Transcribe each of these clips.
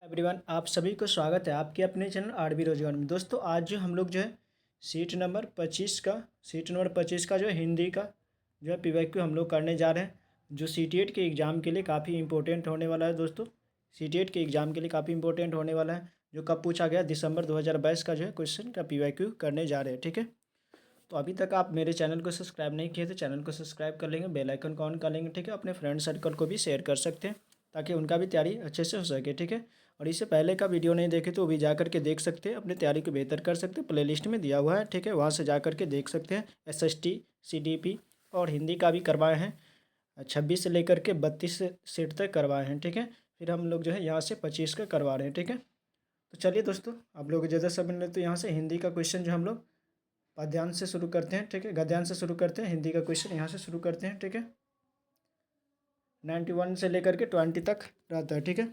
Everyone, आप सभी को स्वागत है आपके अपने चैनल आरबी रोजगार में। दोस्तों, आज जो हम लोग जो है सीट नंबर 25 का जो है हिंदी का जो है पीवाईक्यू हम लोग करने जा रहे हैं, जो सीटीएट के एग्ज़ाम के लिए काफ़ी इंपॉर्टेंट होने वाला है। दोस्तों, सीटीएट के एग्ज़ाम के लिए काफ़ी इंपॉर्टेंट होने वाला है, जो कब पूछा गया दिसंबर 2022 का जो है क्वेश्चन का पीवाईक्यू करने जा रहे हैं। ठीक है, तो अभी तक आप मेरे चैनल को सब्सक्राइब नहीं किए तो चैनल को सब्सक्राइब कर लेंगे, बेल आइकन को ऑन कर लेंगे। ठीक है, अपने फ्रेंड सर्कल को भी शेयर कर सकते हैं ताकि उनका भी तैयारी अच्छे से हो सके। ठीक है, और इससे पहले का वीडियो नहीं देखे तो वो भी जा करके देख सकते हैं, अपनी तैयारी को बेहतर कर सकते हैं। प्लेलिस्ट में दिया हुआ है, ठीक है, वहाँ से जा करके देख सकते हैं। एसएसटी, सीडीपी और हिंदी का भी करवाए हैं, 26 से लेकर के 32 सीट तक करवाए हैं। ठीक है, फिर हम लोग जो है यहाँ से 25 का करवा रहे हैं। ठीक है, तो चलिए दोस्तों, आप लोग ज़्यादा समय नहीं तो यहाँ से हिंदी का क्वेश्चन जो हम लोग पद्यांश से शुरू करते हैं। ठीक है, गद्यांश से शुरू करते हैं, हिंदी का क्वेश्चन यहाँ से शुरू करते हैं। ठीक है, 91 से लेकर के 20 तक रहता है। ठीक है,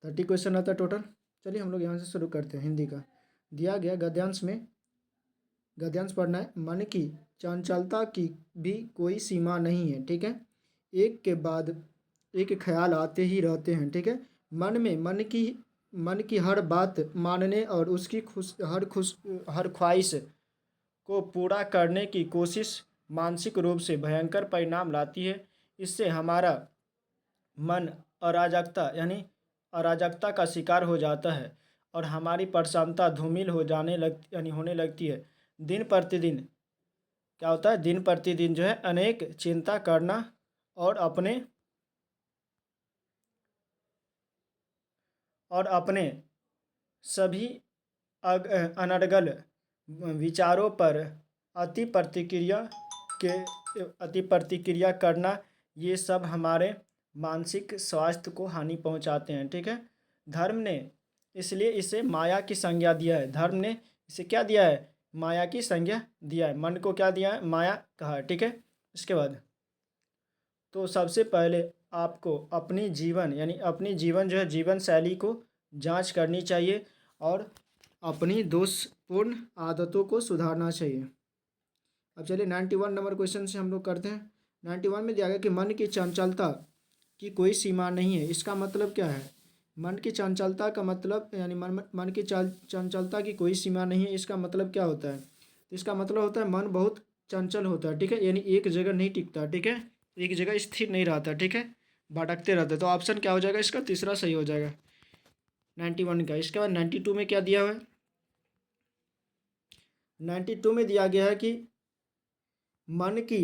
30 क्वेश्चन आता है टोटल। चलिए हम लोग यहाँ से शुरू करते हैं। हिंदी का दिया गया गद्यांश में गद्यांश पढ़ना है। मन की चंचलता की भी कोई सीमा नहीं है। ठीक है, एक के बाद एक ख्याल आते ही रहते हैं। ठीक है, मन की हर बात मानने और उसकी हर ख्वाहिश को पूरा करने की कोशिश मानसिक रूप से भयंकर परिणाम लाती है। इससे हमारा मन अराजकता का शिकार हो जाता है और हमारी प्रसन्नता धूमिल होने लगती है। दिन प्रतिदिन क्या होता है, दिन प्रतिदिन जो है अनेक चिंता करना और अपने सभी अनर्गल विचारों पर अति प्रतिक्रिया करना, ये सब हमारे मानसिक स्वास्थ्य को हानि पहुंचाते हैं। ठीक है, धर्म ने इसलिए इसे माया की संज्ञा दिया है। धर्म ने इसे क्या दिया है, माया की संज्ञा दिया है। मन को क्या दिया है, माया कहा है। ठीक है, इसके बाद तो सबसे पहले आपको अपनी जीवन जो है जीवन शैली को जांच करनी चाहिए और अपनी दोषपूर्ण आदतों को सुधारना चाहिए। अब चलिए 91 नंबर क्वेश्चन से हम लोग करते हैं। 91 में दिया गया कि मन की चंचलता की कोई सीमा नहीं है। इसका मतलब क्या है, मन की चंचलता का मतलब यानी मन की चंचलता की कोई सीमा नहीं है, इसका मतलब क्या होता है। तो इसका मतलब होता है मन बहुत चंचल होता है। ठीक है, यानी एक जगह नहीं टिकता। ठीक है, एक जगह स्थिर नहीं रहता। ठीक है, भटकते रहते। तो ऑप्शन क्या हो जाएगा इसका, तीसरा सही हो जाएगा 91 का। इसके बाद 92 में क्या दिया हुआ है, 92 में दिया गया है कि मन की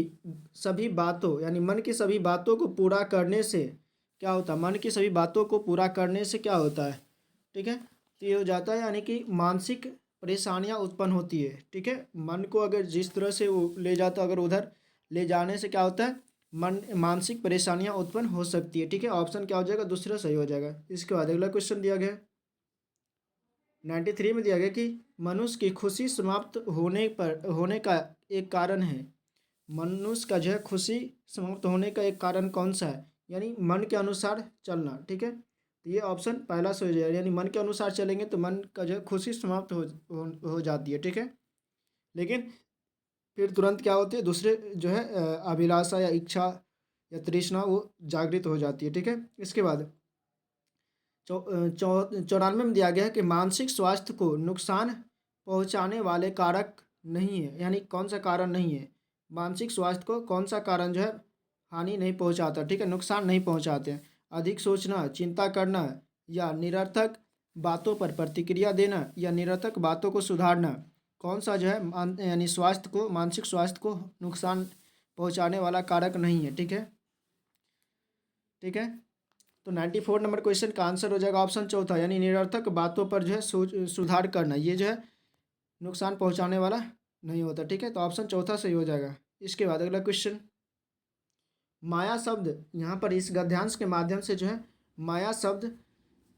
मन की सभी बातों को पूरा करने से क्या होता है, मन की सभी बातों को पूरा करने से क्या होता है। ठीक है, तो ये हो जाता है यानी कि मानसिक परेशानियां उत्पन्न होती है। ठीक है, मन को अगर जिस तरह से वो ले जाता, अगर उधर ले जाने से क्या होता है, मानसिक परेशानियां उत्पन्न हो सकती है। ठीक है, ऑप्शन क्या हो जाएगा, दूसरा सही हो जाएगा। इसके बाद अगला क्वेश्चन दिया गया 93 में दिया गया कि मनुष्य की खुशी समाप्त होने का एक कारण है। मनुष्य का जो है खुशी समाप्त होने का एक कारण कौन सा है, यानी मन के अनुसार चलना। ठीक है, तो ये ऑप्शन पहला सही हो जाएगा, यानी मन के अनुसार चलेंगे तो मन का जो है खुशी समाप्त हो जाती है। ठीक है, लेकिन फिर तुरंत क्या होती है, दूसरे जो है अभिलाषा या इच्छा या तृष्णा वो जागृत हो जाती है। ठीक है, इसके बाद 94 में दिया गया है कि मानसिक स्वास्थ्य को नुकसान पहुंचाने वाले कारक नहीं है, यानी कौन सा कारण नहीं है, मानसिक स्वास्थ्य को कौन सा कारण जो है हानि नहीं पहुंचाता। ठीक है, नुकसान नहीं पहुंचाते हैं। अधिक सोचना, चिंता करना या निरर्थक बातों पर प्रतिक्रिया देना या निरर्थक बातों को सुधारना, कौन सा जो है यानी मानसिक स्वास्थ्य को नुकसान पहुंचाने वाला कारक नहीं है। ठीक है, ठीक है, तो 94 नंबर क्वेश्चन का आंसर हो जाएगा ऑप्शन चौथा, यानी निरर्थक बातों पर जो है सुधार करना, ये जो है नुकसान पहुंचाने वाला नहीं होता। ठीक है, तो ऑप्शन चौथा सही हो जाएगा। इसके बाद अगला क्वेश्चन, माया शब्द यहाँ पर इस गद्यांश के माध्यम से जो है माया शब्द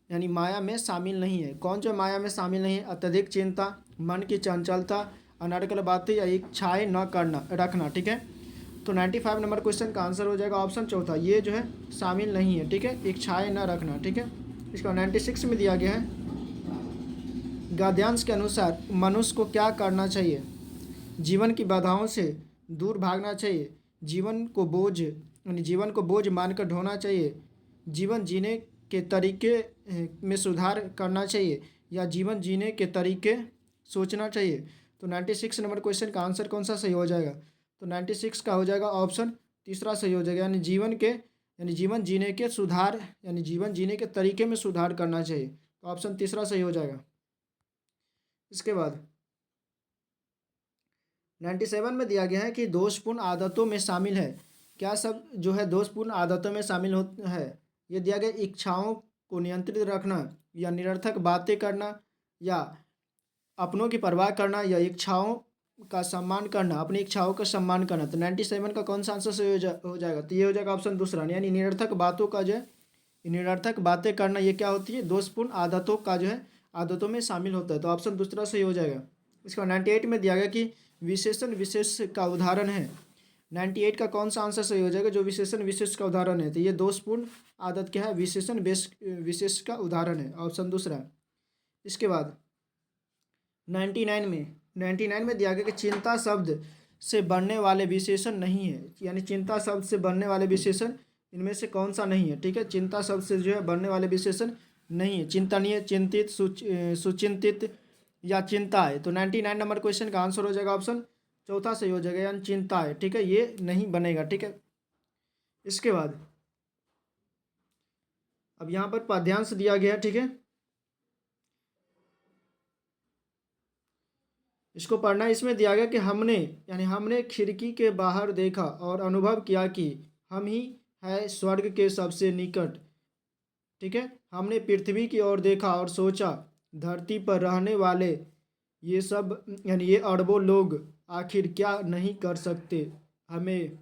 यानी माया में शामिल नहीं है। कौन जो माया में शामिल नहीं है, अत्यधिक चिंता, मन की चंचलता, अनर्गल बातें या इच्छाएं न करना रखना। ठीक है, तो 95 नंबर क्वेश्चन का आंसर हो जाएगा ऑप्शन चौथा, ये जो है शामिल नहीं है। ठीक है, इच्छाएं न रखना। ठीक है, इसका 96 में दिया गया है गद्यांश के अनुसार मनुष्य को क्या करना चाहिए, जीवन की बाधाओं से दूर भागना चाहिए, जीवन को बोझ मानकर ढोना चाहिए, जीवन जीने के तरीके में सुधार करना चाहिए या जीवन जीने के तरीके सोचना चाहिए। तो 96 नंबर क्वेश्चन का आंसर कौन सा सही हो जाएगा? तो 96 का हो जाएगा ऑप्शन तीसरा सही हो जाएगा, यानी जीवन जीने के सुधार, यानी जीवन जीने के तरीके में सुधार करना चाहिए। तो ऑप्शन तीसरा सही हो जाएगा। इसके बाद 97 में दिया गया है कि दोषपूर्ण आदतों में शामिल है। क्या सब जो है दोषपूर्ण आदतों में शामिल हो है? ये दिया गया इच्छाओं को नियंत्रित रखना, या निरर्थक बातें करना, या अपनों की परवाह करना, या इच्छाओं का सम्मान करना, अपनी इच्छाओं का सम्मान करना। तो 97 का कौन सा आंसर सही हो जाएगा? तो ये हो जाएगा ऑप्शन दूसरा, यानी निरर्थक बातों का जो है, निरर्थक बातें करना ये क्या होती है? दोषपूर्ण आदतों का जो है आदतों में शामिल होता है। तो ऑप्शन दूसरा सही हो जाएगा। इसका 98 में दिया गया कि विशेषण विशेष का उदाहरण है। 98 का कौन सा आंसर सही हो जाएगा जो विशेषण विशेष का उदाहरण है? तो ये दोषपूर्ण आदत क्या है? विशेषण विशेष का उदाहरण है, ऑप्शन दूसरा। इसके बाद 99 में दिया गया कि चिंता शब्द से बनने वाले विशेषण नहीं है, यानी चिंता शब्द से बनने वाले विशेषण इनमें से कौन सा नहीं है? ठीक है, चिंता शब्द से जो है बनने वाले विशेषण नहीं है। चिंतनीय, चिंतित, सुचिंतित या चिंता है। तो 99 नंबर क्वेश्चन का आंसर हो जाएगा ऑप्शन चौथा सही हो जाएगा, यानी चिंता है। ठीक है, ये नहीं बनेगा। ठीक है, इसके बाद अब यहाँ पर पद्यांश दिया गया है। ठीक है, इसको पढ़ना। इसमें दिया गया कि हमने खिड़की के बाहर देखा और अनुभव किया कि हम ही है स्वर्ग के सबसे निकट। ठीक है, हमने पृथ्वी की ओर देखा और सोचा धरती पर रहने वाले ये सब, यानी ये अरबों लोग आखिर क्या नहीं कर सकते। हमें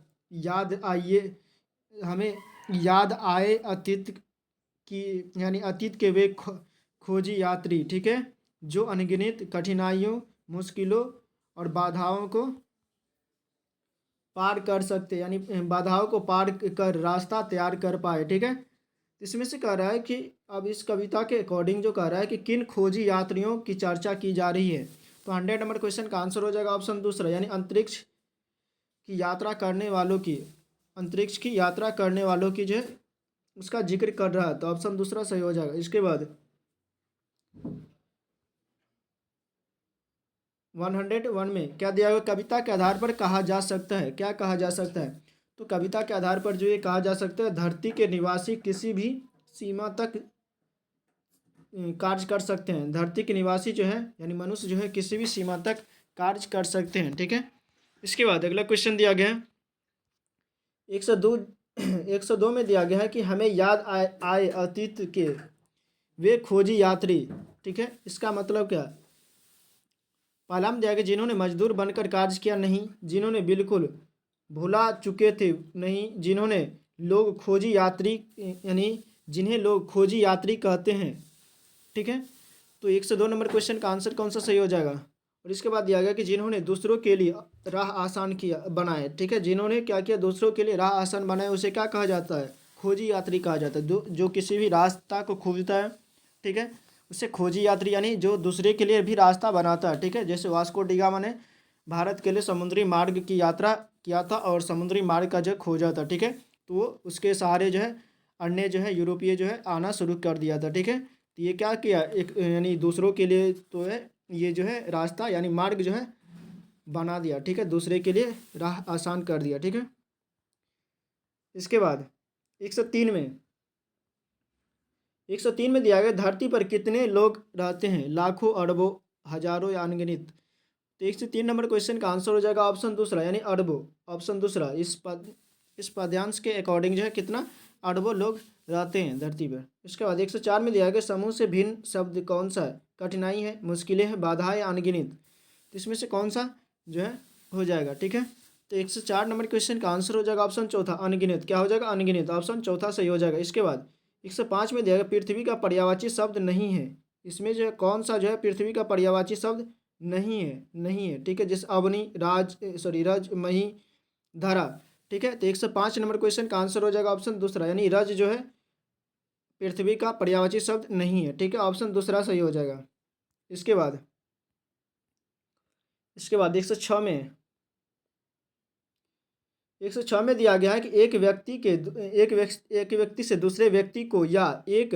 हमें याद आए अतीत की, यानी अतीत के वे खोजी यात्री। ठीक है, जो अनगिनत कठिनाइयों, मुश्किलों और बाधाओं को पार कर सकते, यानी बाधाओं को पार कर रास्ता तैयार कर पाए। ठीक है, इसमें से कह रहा है कि अब इस कविता के अकॉर्डिंग जो कह रहा है कि किन खोजी यात्रियों की चर्चा की जा रही है। तो 100 नंबर क्वेश्चन का आंसर हो जाएगा ऑप्शन दूसरा, यानी अंतरिक्ष की यात्रा करने वालों की, अंतरिक्ष की यात्रा करने वालों की जो है उसका जिक्र कर रहा है। तो ऑप्शन दूसरा सही हो जाएगा। इसके बाद 101 में क्या दिया हुआ? कविता के आधार पर कहा जा सकता है, क्या कहा जा सकता है? तो कविता के आधार पर जो ये कहा जा सकता है, धरती के निवासी किसी भी सीमा तक कार्य कर सकते हैं। धरती के निवासी जो है, यानी मनुष्य जो है किसी भी सीमा तक कार्य कर सकते हैं। ठीक है, इसके बाद अगला क्वेश्चन दिया गया है 102 में दिया गया है कि हमें याद आए अतीत के वे खोजी यात्री। ठीक है, इसका मतलब क्या? पहला में दिया गया जिन्होंने मजदूर बनकर कार्य किया नहीं, जिन्होंने बिल्कुल भुला चुके थे नहीं, जिन्होंने लोग खोजी यात्री, यानी जिन्हें लोग खोजी यात्री कहते हैं। ठीक है, तो 102 नंबर क्वेश्चन का आंसर कौन सा सही हो जाएगा? और इसके बाद दिया गया कि जिन्होंने दूसरों के लिए राह आसान किया बनाए। ठीक है, जिन्होंने क्या किया? दूसरों के लिए राह आसान बनाए, उसे क्या कहा जाता है? खोजी यात्री कहा जाता है। जो किसी भी रास्ता को खोजता है, ठीक है, उसे खोजी यात्री, यानी जो दूसरे के लिए भी रास्ता बनाता है। ठीक है, जैसे वास्को डी गामा ने भारत के लिए समुद्री मार्ग की यात्रा किया था और समुद्री मार्ग का जो खोजा था। ठीक है, तो वो उसके सहारे जो है अन्य जो है यूरोपीय जो है आना शुरू कर दिया था। ठीक है, तो ये क्या किया? एक यानी दूसरों के लिए तो है ये जो है रास्ता, यानी मार्ग जो है बना दिया। ठीक है, दूसरे के लिए राह आसान कर दिया। ठीक है, इसके बाद 103 में दिया गया धरती पर कितने लोग रहते हैं? लाखों, अरबों, हजारों या अनगिनत। तो 103 नंबर क्वेश्चन का आंसर हो जाएगा ऑप्शन दूसरा, यानी अरबों, ऑप्शन दूसरा। इस पद्यांश के अकॉर्डिंग जो है कितना अरबों लोग रहते हैं धरती पर। इसके बाद 104 में दिया गया समूह से भिन्न शब्द कौन सा है? कठिनाई है, मुश्किलें हैं, बाधाएं या अनगिनत। तो इसमें से कौन सा जो है हो जाएगा? ठीक है, तो 104 नंबर क्वेश्चन का आंसर हो जाएगा ऑप्शन चौथा, अनगिनत। क्या हो जाएगा? अनगिनत, ऑप्शन चौथा सही हो जाएगा। इसके बाद 105 में दिया गया पृथ्वी का पर्यायवाची शब्द नहीं है। इसमें जो है कौन सा जो है पृथ्वी का पर्यायवाची शब्द नहीं है। ठीक है, जैसे अवनी, रज, मही, धरा। ठीक है, तो 105 नंबर क्वेश्चन का आंसर हो जाएगा ऑप्शन दूसरा, यानी रज जो है पृथ्वी का पर्यायवाची शब्द नहीं है। ठीक है, ऑप्शन दूसरा सही हो जाएगा। इसके बाद 106 में 106 में दिया गया है कि एक व्यक्ति से दूसरे व्यक्ति को या एक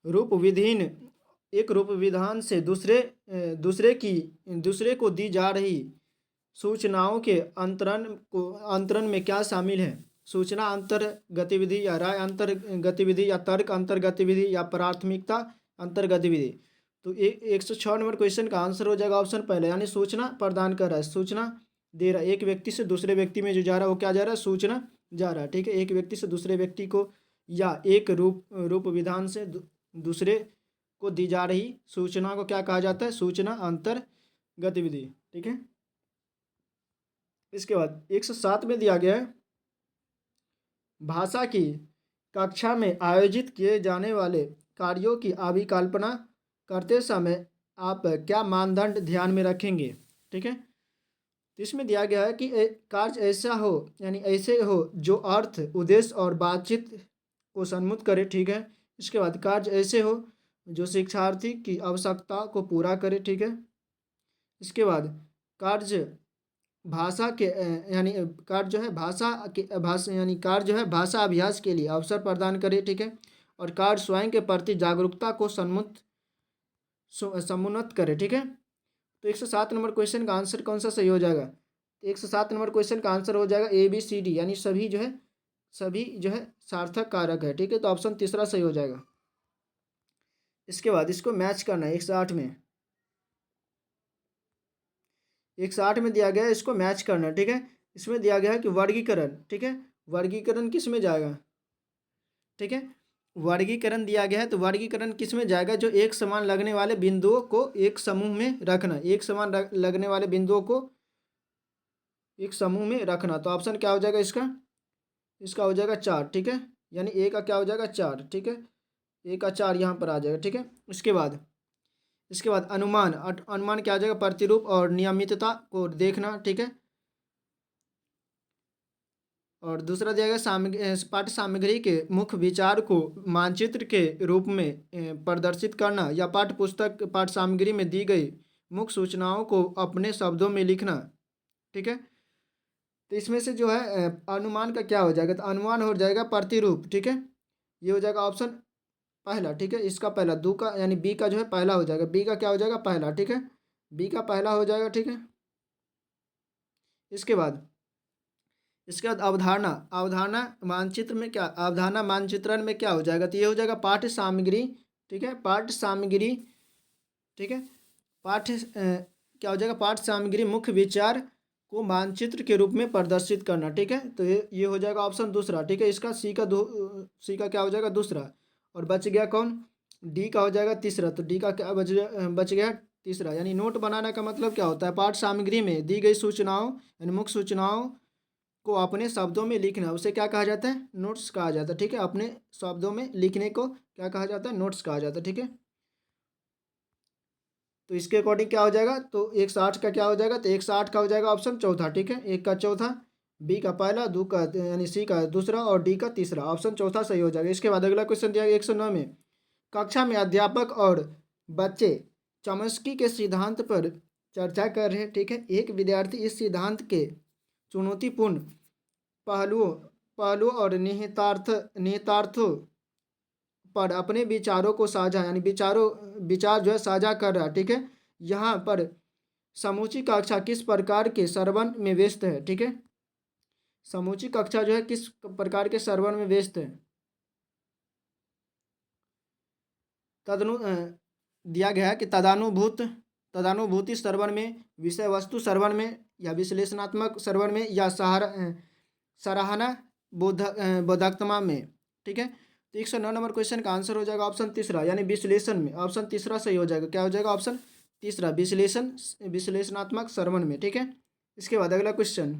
रूप विधान से दूसरे को दी जा रही सूचनाओं के अंतरण में क्या शामिल है? सूचना अंतर गतिविधि या राय अंतर गतिविधि या तर्क अंतर गतिविधि या प्राथमिकता अंतर गतिविधि। तो 106 नंबर क्वेश्चन का आंसर हो जाएगा ऑप्शन पहले, यानी सूचना प्रदान कर रहा है, सूचना दे रहा है। एक व्यक्ति से दूसरे व्यक्ति में जो जा रहा है वो क्या जा रहा है? सूचना जा रहा है। ठीक है, एक व्यक्ति से दूसरे व्यक्ति को या एक रूप विधान से दूसरे को दी जा रही सूचना को क्या कहा जाता है? सूचना अंतर गतिविधि। ठीक है, इसके बाद 107 में दिया गया है भाषा की कक्षा में आयोजित किए जाने वाले कार्यों की अभिकल्पना करते समय आप क्या मानदंड ध्यान में रखेंगे? ठीक है, तो इसमें दिया गया है कि कार्य ऐसा हो, यानी ऐसे हो जो अर्थ, उद्देश्य और बातचीत को सम्मुख करे। ठीक है, इसके बाद कार्य ऐसे हो जो शिक्षार्थी की आवश्यकता को पूरा करे। ठीक है, इसके बाद कार्य भाषा के यानी कार्य जो है भाषा अभ्यास के लिए अवसर प्रदान करे। ठीक है, और कार्य स्वयं के प्रति जागरूकता को समुन्नत करे। ठीक है, तो 107 नंबर क्वेश्चन का आंसर कौन सा सही हो जाएगा? 107 नंबर क्वेश्चन का आंसर हो जाएगा ABCD, यानी सभी जो है सार्थक कारक है। ठीक है, तो ऑप्शन तीसरा सही हो जाएगा। इसके बाद इसको मैच करना है 108 में, 108 में दिया गया है, इसको मैच करना है। ठीक है, इसमें दिया गया है कि वर्गीकरण। ठीक है, वर्गीकरण किस में जाएगा? ठीक है, वर्गीकरण दिया गया है, तो वर्गीकरण किस में जाएगा? जो एक समान लगने वाले बिंदुओं को एक समूह में रखना, एक समान लगने वाले बिंदुओं को एक समूह में रखना। तो ऑप्शन क्या हो जाएगा इसका हो जाएगा 4। ठीक है, यानी ए का क्या हो जाएगा? 4। ठीक है, ए का 4 यहाँ पर आ जाएगा। ठीक है, इसके बाद अनुमान क्या आ जाएगा? प्रतिरूप और नियमितता को देखना। ठीक है, और दूसरा दिया गया पाठ्य सामग्री के मुख्य विचार को मानचित्र के रूप में प्रदर्शित करना, या पाठ्य सामग्री में दी गई मुख्य सूचनाओं को अपने शब्दों में लिखना। ठीक है, तो इसमें से जो है अनुमान का क्या हो जाएगा? तो अनुमान हो जाएगा प्रतिरूप। ठीक है, ये हो जाएगा ऑप्शन पहला। ठीक है, इसका पहला, दो का यानी बी का जो है पहला हो जाएगा, बी का क्या हो जाएगा? पहला। ठीक है, बी का पहला हो जाएगा। ठीक है, इसके बाद अवधारणा मानचित्रण में क्या हो जाएगा? तो ये हो जाएगा पाठ्य सामग्री। ठीक है, पाठ्य सामग्री। ठीक है, क्या हो जाएगा? पाठ्य सामग्री मुख्य विचार को मानचित्र के रूप में प्रदर्शित करना। ठीक है, तो ये हो जाएगा ऑप्शन दूसरा। ठीक है, इसका सी का क्या हो जाएगा? दूसरा। और बच गया कौन? डी का हो जाएगा तीसरा। तो डी का क्या बच गया? तीसरा। यानी नोट बनाने का मतलब क्या होता है? पाठ्य सामग्री में दी गई सूचनाओं यानी मुख्य सूचनाओं को अपने शब्दों में लिखना, उसे क्या कहा जाता है? नोट्स कहा जाता है। ठीक है, अपने शब्दों में लिखने को क्या कहा जाता है? नोट्स कहा जाता है। ठीक है, तो इसके अकॉर्डिंग क्या हो जाएगा? तो 160 का क्या हो जाएगा? तो 160 का हो जाएगा ऑप्शन चौथा। ठीक है, एक का चौथा, बी का पहला, दो का यानी सी का दूसरा और डी का तीसरा। ऑप्शन चौथा सही हो जाएगा। इसके बाद अगला क्वेश्चन दिया गया 109 में, कक्षा में अध्यापक और बच्चे चॉम्स्की के सिद्धांत पर चर्चा कर रहे हैं। ठीक है, एक विद्यार्थी इस सिद्धांत के चुनौतीपूर्ण पहलुओं और निहितार्थों पर अपने विचारों को साझा यानी विचार जो है साझा कर रहा है। ठीक है, यहाँ पर समूची कक्षा किस प्रकार के सरवन में व्यस्त है? ठीक है, समूची कक्षा जो है किस प्रकार के सरवन में व्यस्त है? दिया गया है कि तदानुभूति सरवन में, विषय वस्तु सरवन में, या विश्लेषणात्मक सरवन में, या सराहना बोधकत्मा में। ठीक है, तो 109 नंबर क्वेश्चन का आंसर हो जाएगा ऑप्शन तीसरा, यानी विश्लेषण में। ऑप्शन तीसरा सही हो जाएगा। क्या हो जाएगा? ऑप्शन तीसरा, विश्लेषणात्मक सरवन में। ठीक है, इसके बाद अगला क्वेश्चन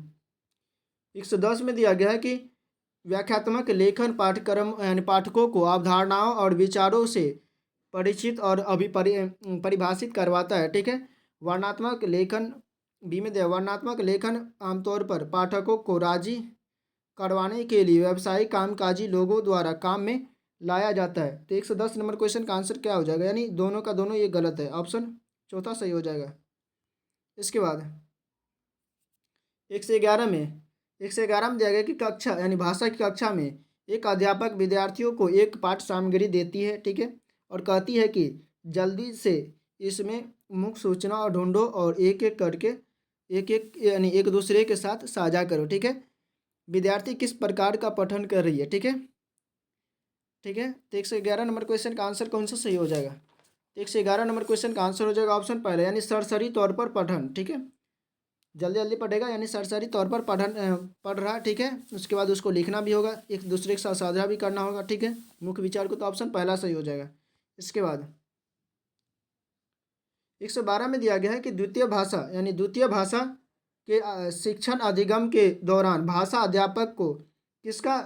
110 में दिया गया है कि व्याख्यात्मक लेखन पाठ्यक्रम यानी पाठकों को अवधारणाओं और विचारों से परिचित और परिभाषित करवाता है। ठीक है, वर्णनात्मक लेखन बी में दिया, वर्णनात्मक लेखन आमतौर पर पाठकों को राजी करवाने के लिए व्यावसायिक कामकाजी लोगों द्वारा काम में लाया जाता है। तो 110 नंबर क्वेश्चन का आंसर क्या हो जाएगा? यानी दोनों का दोनों ये गलत है, ऑप्शन चौथा सही हो जाएगा। इसके बाद 111 में 111 में दिया गया कि कक्षा यानी भाषा की कक्षा में एक अध्यापक विद्यार्थियों को एक पाठ सामग्री देती है, ठीक है, और कहती है कि जल्दी से इसमें मुख्य सूचना और ढूंढो और एक एक करके एक एक यानी एक दूसरे के साथ साझा करो, ठीक है। विद्यार्थी किस प्रकार का पठन कर रही है, ठीक है, ठीक है। तो 111 नंबर क्वेश्चन का आंसर कौन सा सही हो जाएगा? 111 नंबर क्वेश्चन का आंसर हो जाएगा ऑप्शन पहले, यानी सरसरी तौर पर पठन, ठीक है, जल्दी जल्दी पढ़ेगा यानी सरसरी तौर पर पढ़ रहा, ठीक है। उसके बाद उसको लिखना भी होगा, एक दूसरे के साथ साझा भी करना होगा, ठीक है, मुख्य विचार को। तो ऑप्शन पहला सही हो जाएगा। इसके बाद 112 में दिया गया है कि द्वितीय भाषा यानी द्वितीय भाषा के शिक्षण अधिगम के दौरान भाषा अध्यापक को किसका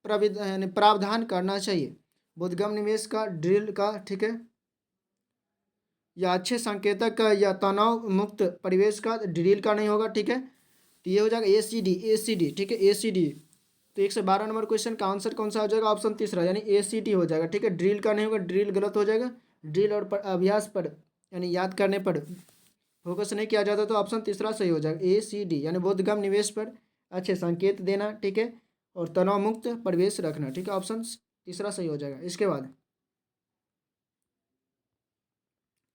यानी प्रावधान करना चाहिए? बोधगम्य निवेश का, ड्रिल का, ठीक है, या अच्छे संकेतक का, या तनाव मुक्त परिवेश का। ड्रिल का नहीं होगा, ठीक है। तो ये हो जाएगा ए सी डी, ठीक है, ए सी डी। तो 112 नंबर क्वेश्चन का आंसर कौन सा हो जाएगा? ऑप्शन तीसरा यानी ए सी डी हो जाएगा, ठीक है। ड्रिल का नहीं होगा, ड्रिल गलत हो जाएगा। ड्रिल और अभ्यास पर यानी याद करने पर फोकस नहीं किया जाता, तो ऑप्शन तीसरा सही हो जाएगा, ए सी डी, यानी बोधगम्य निवेश पर अच्छे संकेत देना, ठीक है, और तनाव मुक्त परिवेश रखना, ठीक है, ऑप्शन तीसरा सही हो जाएगा। इसके बाद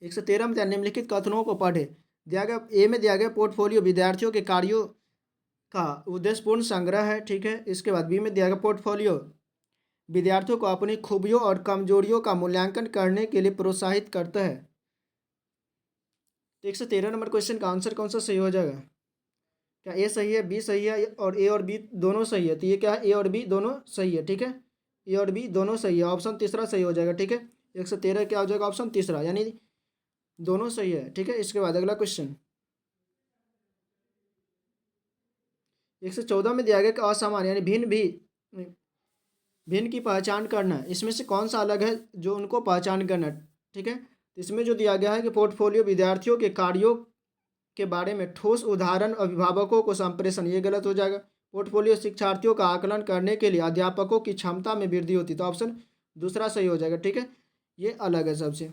113 में निम्नलिखित कथनों को पढ़े। दिया गया ए में दिया गया पोर्टफोलियो विद्यार्थियों के कार्यों का उद्देश्यपूर्ण संग्रह है, ठीक है। इसके बाद बी में दिया गया पोर्टफोलियो विद्यार्थियों को अपनी खूबियों और कमजोरियों का मूल्यांकन करने के लिए प्रोत्साहित करता है। तो 113 नंबर क्वेश्चन का आंसर कौन सा सही हो जाएगा? क्या ए सही है, बी सही है, और ए और बी दोनों सही है? तो ये क्या है, ए और बी दोनों सही है, ठीक है, ए और बी दोनों सही है, ऑप्शन तीसरा सही हो जाएगा, ठीक है। 113 क्या हो जाएगा? ऑप्शन तीसरा, यानी दोनों सही है, ठीक है। इसके बाद अगला क्वेश्चन 114 में दिया गया कि असामान्य यानी भिन्न की पहचान करना, इसमें से कौन सा अलग है जो उनको पहचान करना, ठीक है। तो इसमें जो दिया गया है कि पोर्टफोलियो विद्यार्थियों के कार्यों के बारे में ठोस उदाहरण अभिभावकों को संप्रेषण, ये गलत हो जाएगा। पोर्टफोलियो शिक्षार्थियों का आकलन करने के लिए अध्यापकों की क्षमता में वृद्धि होती, तो ऑप्शन दूसरा सही हो जाएगा, ठीक है, ये अलग है सबसे।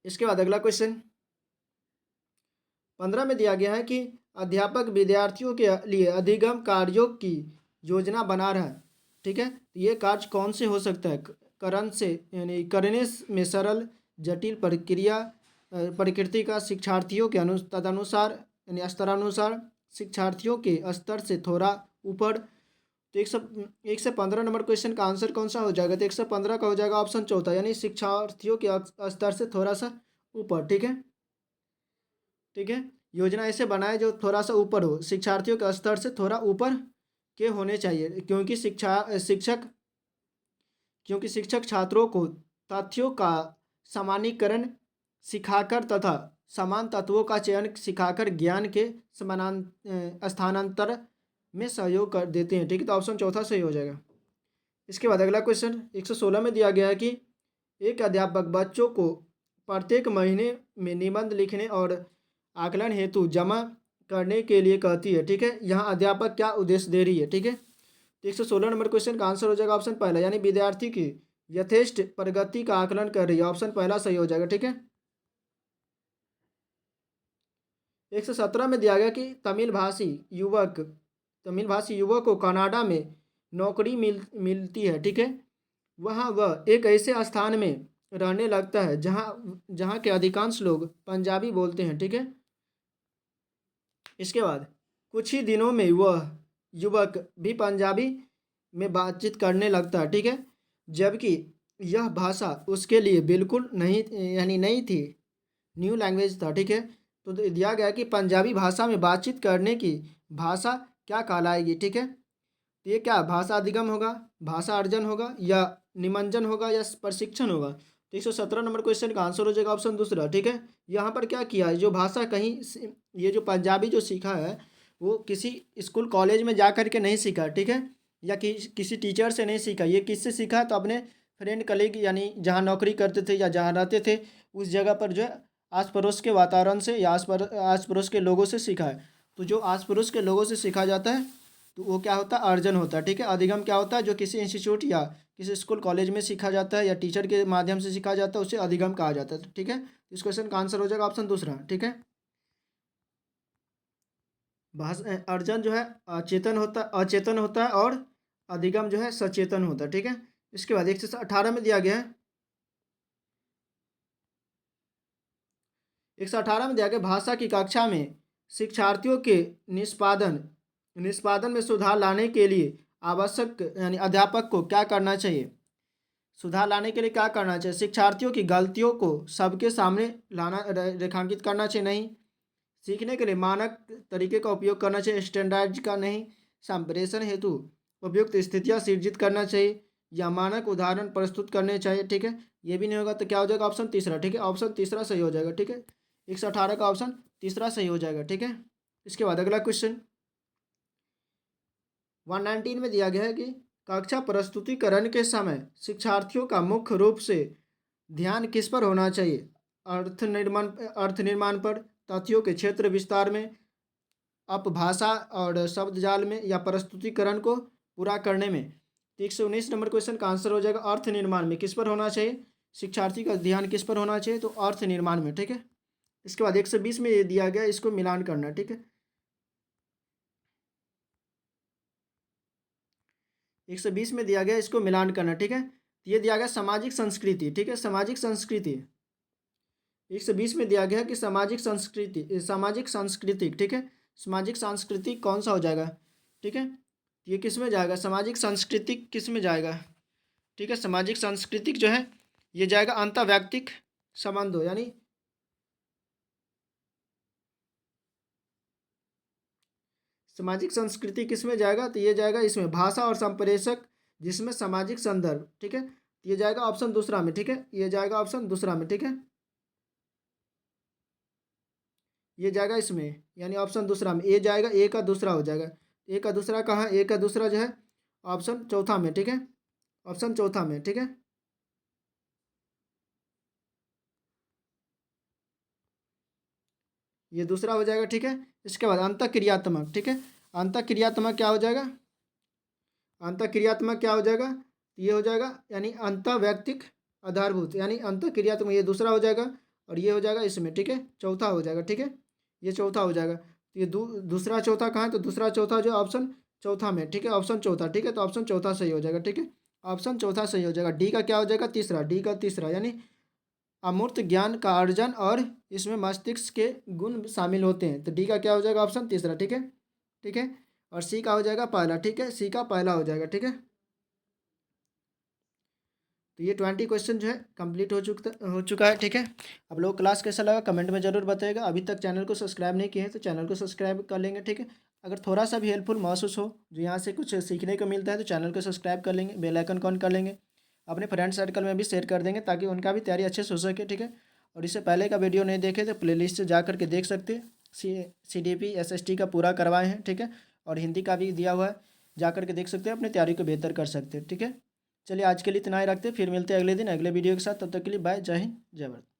इसके बाद अगला क्वेश्चन 15 में दिया गया है कि अध्यापक विद्यार्थियों के लिए अधिगम कार्यों की योजना बना रहा है, ठीक है। तो ये कार्य कौन से हो सकता है? करण से यानी करने में सरल, जटिल प्रक्रिया प्रकृति का, शिक्षार्थियों के तदनुसार यानी स्तरानुसार, शिक्षार्थियों के स्तर से थोड़ा ऊपर। तो 115 नंबर क्वेश्चन का आंसर कौन सा हो जाएगा? तो 115 का हो जाएगा ऑप्शन चौथा, यानी शिक्षार्थियों के स्तर से थोड़ा सा ऊपर, ठीक है, ठीक है। योजना ऐसे बनाए जो थोड़ा सा ऊपर हो, शिक्षार्थियों के स्तर से थोड़ा ऊपर के होने चाहिए, क्योंकि शिक्षक छात्रों को तथ्यों का सामान्यीकरण सिखाकर तथा समान तत्वों का चयन सिखाकर ज्ञान के स्थानांतर में सहयोग कर देते हैं, ठीक है। तो ऑप्शन चौथा सही हो जाएगा। इसके बाद अगला क्वेश्चन 116 में दिया गया है कि एक अध्यापक बच्चों को प्रत्येक महीने में निबंध लिखने और आकलन हेतु जमा करने के लिए कहती है, ठीक है। यहाँ अध्यापक क्या उद्देश्य दे रही है, ठीक है। तो 116 नंबर क्वेश्चन का आंसर हो जाएगा ऑप्शन पहला, यानी विद्यार्थी की यथेष्ट प्रगति का आकलन कर रही है, ऑप्शन पहला सही हो जाएगा, ठीक है। 117 में दिया गया कि तमिल भाषी युवक को कनाडा में नौकरी मिलती है, ठीक है। वहाँ वह एक ऐसे स्थान में रहने लगता है जहाँ जहाँ के अधिकांश लोग पंजाबी बोलते हैं, ठीक है। इसके बाद कुछ ही दिनों में वह युवक भी पंजाबी में बातचीत करने लगता है, ठीक है, जबकि यह भाषा उसके लिए बिल्कुल नहीं यानी नहीं थी, न्यू लैंग्वेज था, ठीक है। तो दिया गया कि पंजाबी भाषा में बातचीत करने की भाषा क्या कहलाएगी, ठीक है। तो ये क्या भाषा अधिगम होगा, भाषा अर्जन होगा, या निमंजन होगा, या प्रशिक्षण होगा? तो 117 नंबर क्वेश्चन का आंसर हो जाएगा ऑप्शन दूसरा, ठीक है। यहाँ पर क्या किया है, जो भाषा ये जो पंजाबी जो सीखा है वो किसी स्कूल कॉलेज में जा कर के नहीं सीखा, ठीक है, या किसी टीचर से नहीं सीखा, ये किससे सीखा? तो अपने फ्रेंड कलीग यानी जहाँ नौकरी करते थे या जहाँ रहते थे उस जगह पर जो है आस पड़ोस के वातावरण से या आस पड़ोस के लोगों से सीखा है। तो जो आस पड़ोस के लोगों से सीखा जाता है तो वो क्या होता है? अर्जन होता है, ठीक है। अधिगम क्या होता है? जो किसी इंस्टीट्यूट या किसी स्कूल कॉलेज में सीखा जाता है या टीचर के माध्यम से सीखा जाता है उसे अधिगम कहा जाता है, ठीक है। इस क्वेश्चन का आंसर हो जाएगा ऑप्शन दूसरा, ठीक है। अर्जन जो है अचेतन होता है और अधिगम जो है सचेतन होता है, ठीक है। इसके बाद 118 में दिया गया है, 118 में दिया गया भाषा की कक्षा में शिक्षार्थियों के निष्पादन में सुधार लाने के लिए आवश्यक यानी अध्यापक को क्या करना चाहिए। सुधार लाने के लिए क्या करना चाहिए? शिक्षार्थियों की गलतियों को सबके सामने लाना रेखांकित करना चाहिए, नहीं। सीखने के लिए मानक तरीके का उपयोग करना चाहिए, स्टैंडर्ड का नहीं। संप्रेषण हेतु उपयुक्त स्थितियाँ सृजित करना चाहिए या मानक उदाहरण प्रस्तुत करने चाहिए, ठीक है। ये भी नहीं होगा तो क्या हो जाएगा? ऑप्शन तीसरा, ठीक है। ऑप्शन तीसरा सही हो जाएगा, ठीक है। 118 का ऑप्शन तीसरा सही हो जाएगा, ठीक है। इसके बाद अगला क्वेश्चन 119 में दिया गया है कि कक्षा प्रस्तुतिकरण के समय शिक्षार्थियों का मुख्य रूप से ध्यान किस पर होना चाहिए? अर्थ निर्माण पर, तथ्यों के क्षेत्र विस्तार में, अपभाषा और शब्द जाल में, या प्रस्तुतिकरण को पूरा करने में। 119 नंबर क्वेश्चन का आंसर हो जाएगा अर्थ निर्माण में। किस पर होना चाहिए? शिक्षार्थी का ध्यान किस पर होना चाहिए? तो अर्थ निर्माण में, ठीक है। इसके बाद 120 में ये दिया गया, इसको मिलान करना, ठीक है। 120 में दिया गया, इसको मिलान करना, ठीक है। ये दिया गया सामाजिक संस्कृति, ठीक है। सामाजिक संस्कृति 120 में दिया गया कि सामाजिक सांस्कृतिक, ठीक है। सामाजिक सांस्कृतिक कौन सा हो जाएगा? ठीक है, ये किस में जाएगा? सामाजिक सांस्कृतिक किस में जाएगा? ठीक है, सामाजिक सांस्कृतिक जो है ये जाएगा अंतर्वैयक्तिक संबंधों, यानी सामाजिक संस्कृति किस में जाएगा? तो ये जाएगा इसमें भाषा और संप्रेषक जिसमें सामाजिक संदर्भ, ठीक है। ये जाएगा ऑप्शन दूसरा में, ठीक है। ये जाएगा ऑप्शन दूसरा में, ठीक है। ये जाएगा इसमें, यानी ऑप्शन दूसरा में। ए जाएगा, ए का दूसरा हो जाएगा। ए का दूसरा कहाँ? ए का दूसरा जो है ऑप्शन चौथा में, ठीक है। ऑप्शन चौथा में, ठीक है। ये दूसरा हो जाएगा, ठीक है। इसके बाद अंतःक्रियात्मक, ठीक है। अंतःक्रियात्मक क्या हो जाएगा? अंतःक्रियात्मक क्या हो जाएगा? तो ये हो जाएगा यानी अंतःवैयक्तिक आधारभूत, यानी अंतःक्रियात्मक ये दूसरा हो जाएगा और ये हो जाएगा इसमें, ठीक है। चौथा हो जाएगा, ठीक है। ये चौथा हो जाएगा। तो ये दूसरा चौथा कहाँ है? तो दूसरा चौथा जो ऑप्शन चौथा में, ठीक है। ऑप्शन चौथा, ठीक है। तो ऑप्शन चौथा सही हो जाएगा, ठीक है। ऑप्शन चौथा सही हो जाएगा। डी का क्या हो जाएगा? तीसरा। डी का तीसरा, यानी अमूर्त ज्ञान का अर्जन और इसमें मस्तिष्क के गुण शामिल होते हैं। तो डी का क्या हो जाएगा? ऑप्शन तीसरा, ठीक है। ठीक है, और सी का हो जाएगा पहला, ठीक है। सी का पहला हो जाएगा, ठीक है। तो ये 20 क्वेश्चन जो है कंप्लीट हो चुका है, ठीक है। अब लोग क्लास कैसा लगा कमेंट में ज़रूर बताइएगा। अभी तक चैनल को सब्सक्राइब नहीं किए हैं तो चैनल को सब्सक्राइब कर लेंगे, ठीक है। अगर थोड़ा सा भी हेल्पफुल महसूस हो, जो यहाँ से कुछ सीखने को मिलता है, तो चैनल को सब्सक्राइब कर लेंगे, बेल आइकन ऑन कर लेंगे, अपने फ्रेंड सर्कल में भी शेयर कर देंगे ताकि उनका भी तैयारी अच्छे से हो सके, ठीक है। और इससे पहले का वीडियो नहीं देखे तो प्लेलिस्ट से जा करके देख सकते हैं। CDP SST का पूरा करवाए हैं, ठीक है। और हिंदी का भी दिया हुआ है, जा करके देख सकते हैं, अपनी तैयारी को बेहतर कर सकते हैं, ठीक है। चलिए आज के लिए इतना ही रखते हैं, फिर मिलते हैं अगले दिन अगले वीडियो के साथ। तब तक के लिए बाय, जय हिंद, जय भारत।